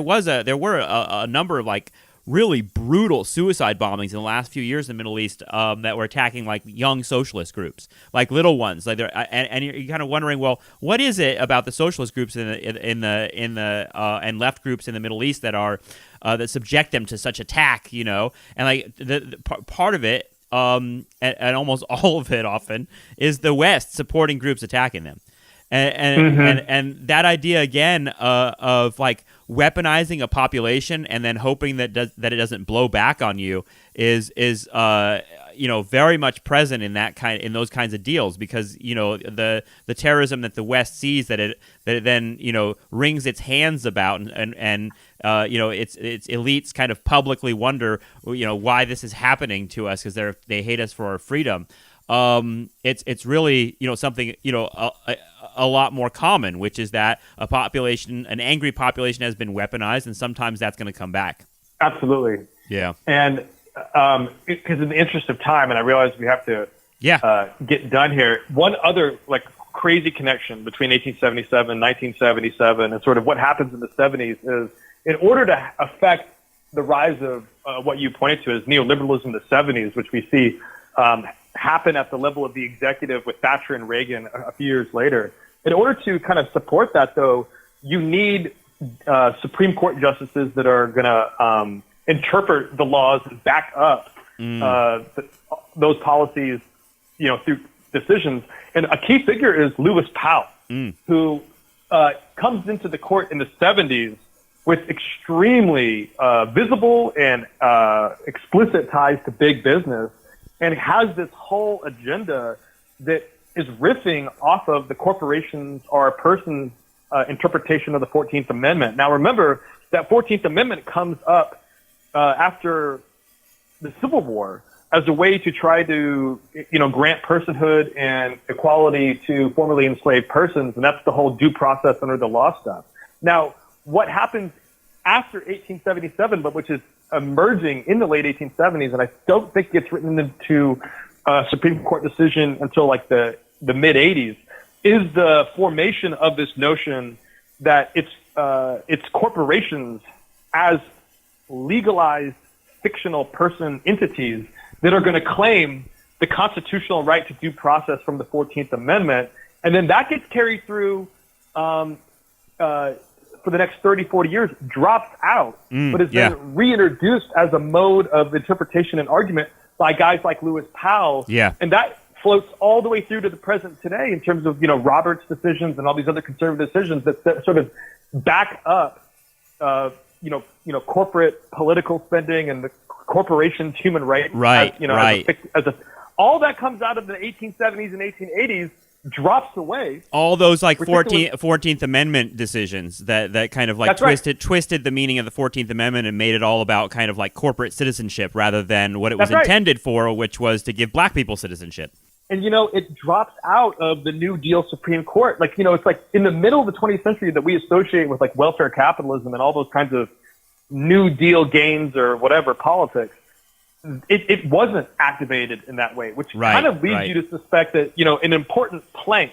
were a number of like really brutal suicide bombings in the last few years in the Middle East that were attacking like young socialist groups, like little ones. Like and you're kind of wondering, well, what is it about the socialist groups and left groups in the Middle East that are that subject them to such attack? And like the part of it, and almost all of it often, is the West supporting groups attacking them. And that idea again of like weaponizing a population and then hoping that it doesn't blow back on you is very much present in those kinds of deals, because the terrorism that the West sees that it then wrings its hands about and its elites kind of publicly wonder why this is happening to us, because they hate us for our freedom. It's really something a lot more common, which is that an angry population has been weaponized, and sometimes that's going to come back. Absolutely. Yeah. And because in the interest of time, and I realize we have to get done here, one other like crazy connection between 1877 and 1977 and sort of what happens in the 70s is, in order to affect the rise of what you pointed to as neoliberalism in the 70s, which we see happen at the level of the executive with Thatcher and Reagan a few years later. In order to kind of support that, though, you need Supreme Court justices that are going to interpret the laws and back up those policies, through decisions. And a key figure is Lewis Powell, who comes into the court in the 70s with extremely visible and explicit ties to big business, and has this whole agenda that is riffing off of the corporations or persons' interpretation of the 14th Amendment. Now, remember that 14th Amendment comes up after the Civil War as a way to try to, grant personhood and equality to formerly enslaved persons, and that's the whole due process under the law stuff. Now, what happens after 1877, but which is emerging in the late 1870s, and I don't think gets written into a Supreme Court decision until like the mid 80s, is the formation of this notion that it's it's corporations as legalized fictional person entities that are going to claim the constitutional right to due process from the 14th Amendment. And then that gets carried through for the next 30, 40 years, drops out, but is then reintroduced as a mode of interpretation and argument by guys like Lewis Powell. Yeah. And that floats all the way through to the present today in terms of, Roberts' decisions and all these other conservative decisions that sort of back up, corporate political spending and the corporation's human rights. All that comes out of the 1870s and 1880s drops away. All those 14th Amendment decisions that kind of twisted the meaning of the 14th Amendment and made it all about kind of like corporate citizenship rather than what it was intended for, which was to give black people citizenship. And, it drops out of the New Deal Supreme Court. It's like in the middle of the 20th century that we associate with welfare capitalism and all those kinds of New Deal gains or whatever politics. It wasn't activated in that way, which kind of leads you to suspect that, an important plank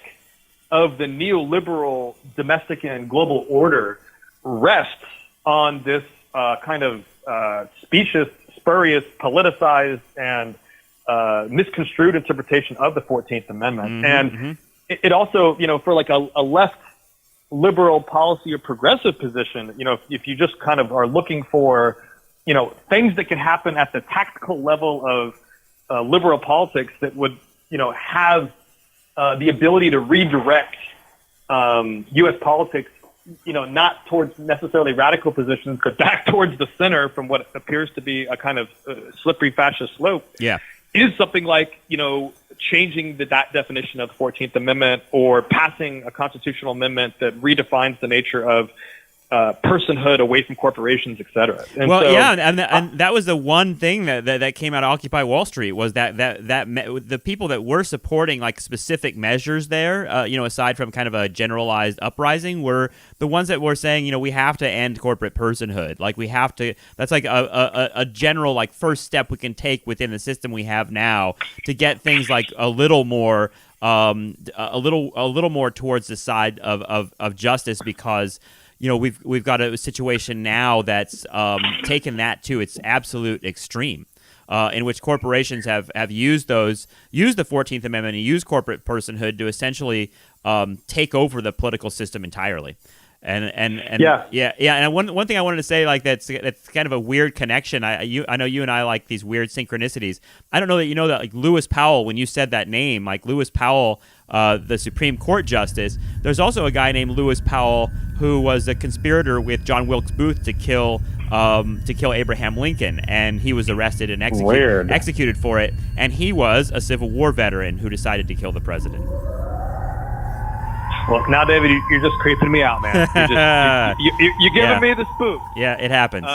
of the neoliberal domestic and global order rests on this kind of specious, spurious, politicized, and misconstrued interpretation of the 14th Amendment. And it also, for a left liberal policy or progressive position, if you just kind of are looking for things that can happen at the tactical level of liberal politics that would, have the ability to redirect U.S. politics, not towards necessarily radical positions, but back towards the center from what appears to be a kind of slippery fascist slope. Yeah. Is something like, changing that definition of the 14th Amendment or passing a constitutional amendment that redefines the nature of personhood away from corporations, et cetera. And that was the one thing that came out of Occupy Wall Street was that the people that were supporting specific measures there, aside from kind of a generalized uprising, were the ones that were saying, we have to end corporate personhood. We have to. That's a general first step we can take within the system we have now to get things a little more. A little more towards the side of justice because. We've got a situation now that's taken that to its absolute extreme, in which corporations have used the 14th Amendment and used corporate personhood to essentially take over the political system entirely. And one thing I wanted to say that's kind of a weird connection. I know you and I like these weird synchronicities. I don't know that you know that Lewis Powell, when you said that name, Lewis Powell, the Supreme Court justice. There's also a guy named Lewis Powell who was a conspirator with John Wilkes Booth to kill Abraham Lincoln, and he was arrested and executed for it. And he was a Civil War veteran who decided to kill the president. Well, now, David, you're just creeping me out, man. You're giving me the spook. Yeah, it happens.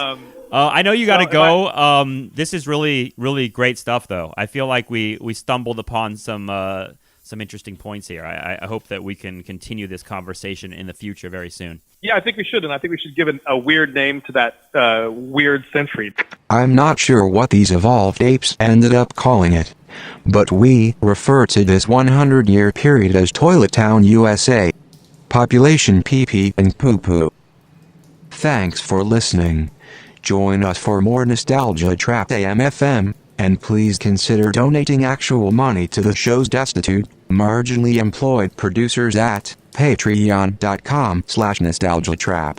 I know you got to go. This is really, really great stuff, though. I feel like we stumbled upon some interesting points here. I hope that we can continue this conversation in the future very soon. Yeah, I think we should, and I think we should give a weird name to that weird century. I'm not sure what these evolved apes ended up calling it, but we refer to this 100-year period as Toilet Town USA. Population pee-pee and poo-poo. Thanks for listening. Join us for more Nostalgia Trap AM/FM, and please consider donating actual money to the show's destitute, marginally employed producers at patreon.com/nostalgiatrap.